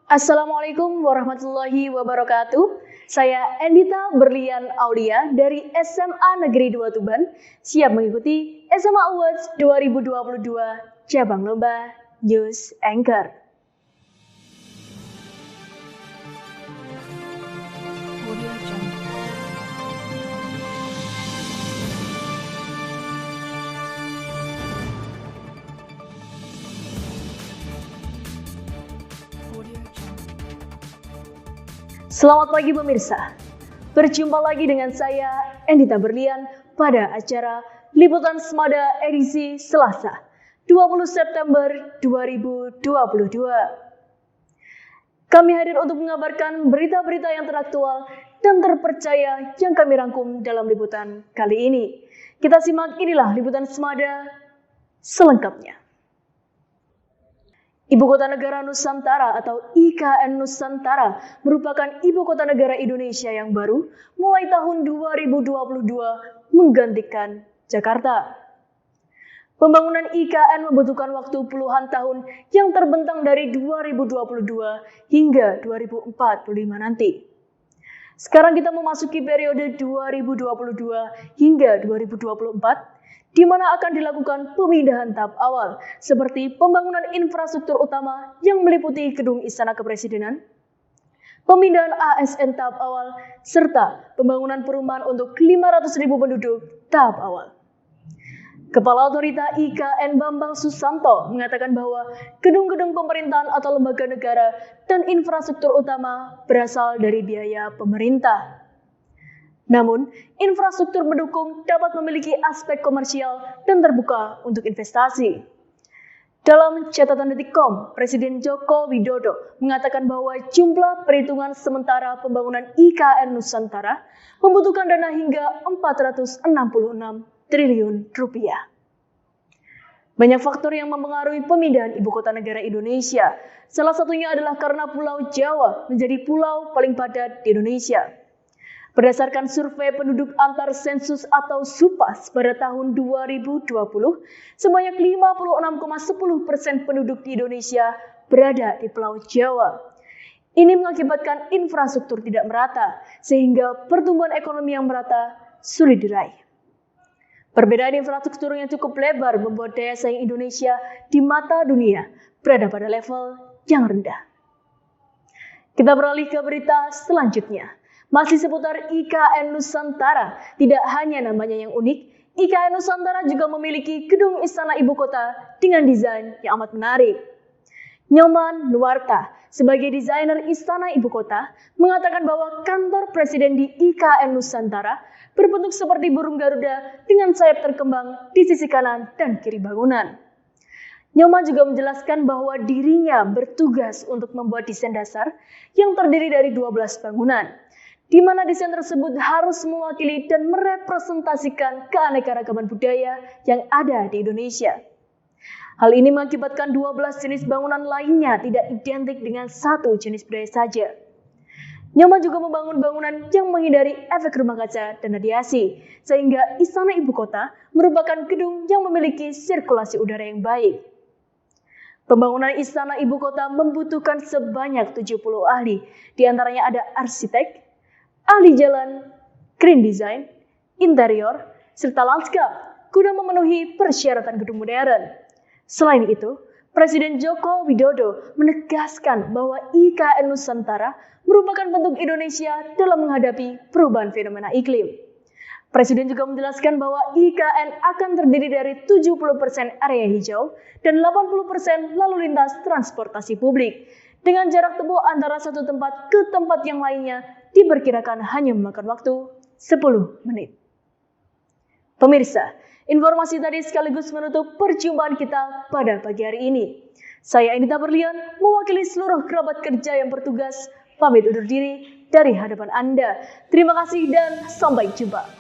Assalamualaikum warahmatullahi wabarakatuh. Saya Endita Berlian Aulia dari SMA Negeri 2 Tuban, siap mengikuti SMA Awards 2022 cabang lomba News Anchor. Selamat pagi pemirsa, berjumpa lagi dengan saya Endita Berlian pada acara Liputan Semada edisi Selasa 20 September 2022. Kami hadir untuk mengabarkan berita-berita yang teraktual dan terpercaya yang kami rangkum dalam liputan kali ini. Kita simak, inilah Liputan Semada selengkapnya. Ibu Kota Negara Nusantara atau IKN Nusantara merupakan Ibu Kota Negara Indonesia yang baru mulai tahun 2022 menggantikan Jakarta. Pembangunan IKN membutuhkan waktu puluhan tahun yang terbentang dari 2022 hingga 2045 nanti. Sekarang kita memasuki periode 2022 hingga 2024, di mana akan dilakukan pemindahan tahap awal seperti pembangunan infrastruktur utama yang meliputi Gedung Istana Kepresidenan, pemindahan ASN tahap awal, serta pembangunan perumahan untuk 500.000 penduduk tahap awal. Kepala Otorita IKN Bambang Susanto mengatakan bahwa gedung-gedung pemerintahan atau lembaga negara dan infrastruktur utama berasal dari biaya pemerintah. Namun, infrastruktur pendukung dapat memiliki aspek komersial dan terbuka untuk investasi. Dalam catatan Detik.com, Presiden Joko Widodo mengatakan bahwa jumlah perhitungan sementara pembangunan IKN Nusantara membutuhkan dana hingga 466 triliun rupiah. Banyak faktor yang mempengaruhi pemindahan ibu kota negara Indonesia. Salah satunya adalah karena Pulau Jawa menjadi pulau paling padat di Indonesia. Berdasarkan survei penduduk antar sensus atau SUPAS pada tahun 2020, sebanyak 56,10% penduduk di Indonesia berada di Pulau Jawa. Ini mengakibatkan infrastruktur tidak merata, sehingga pertumbuhan ekonomi yang merata sulit diraih. Perbedaan infrastruktur yang cukup lebar membuat daya saing Indonesia di mata dunia berada pada level yang rendah. Kita beralih ke berita selanjutnya. Masih seputar IKN Nusantara, tidak hanya namanya yang unik, IKN Nusantara juga memiliki gedung istana ibu kota dengan desain yang amat menarik. Nyoman Nuwarta, sebagai desainer istana ibu kota, mengatakan bahwa kantor presiden di IKN Nusantara berbentuk seperti burung Garuda dengan sayap terkembang di sisi kanan dan kiri bangunan. Nyoman juga menjelaskan bahwa dirinya bertugas untuk membuat desain dasar yang terdiri dari 12 bangunan, di mana desain tersebut harus mewakili dan merepresentasikan keanekaragaman budaya yang ada di Indonesia. Hal ini mengakibatkan 12 jenis bangunan lainnya tidak identik dengan satu jenis budaya saja. Nyoman juga membangun bangunan yang menghindari efek rumah kaca dan radiasi, sehingga Istana Ibu Kota merupakan gedung yang memiliki sirkulasi udara yang baik. Pembangunan Istana Ibu Kota membutuhkan sebanyak 70 ahli, di antaranya ada arsitek, ahli jalan, green design, interior, serta lanskap guna memenuhi persyaratan gedung modern. Selain itu, Presiden Joko Widodo menegaskan bahwa IKN Nusantara merupakan bentuk Indonesia dalam menghadapi perubahan fenomena iklim. Presiden juga menjelaskan bahwa IKN akan terdiri dari 70% area hijau dan 80% lalu lintas transportasi publik, dengan jarak tempuh antara satu tempat ke tempat yang lainnya diperkirakan hanya memakan waktu 10 menit. Pemirsa, informasi tadi sekaligus menutup perjumpaan kita pada pagi hari ini. Saya Endita Berlian, mewakili seluruh kerabat kerja yang bertugas, pamit undur diri dari hadapan Anda. Terima kasih dan sampai jumpa.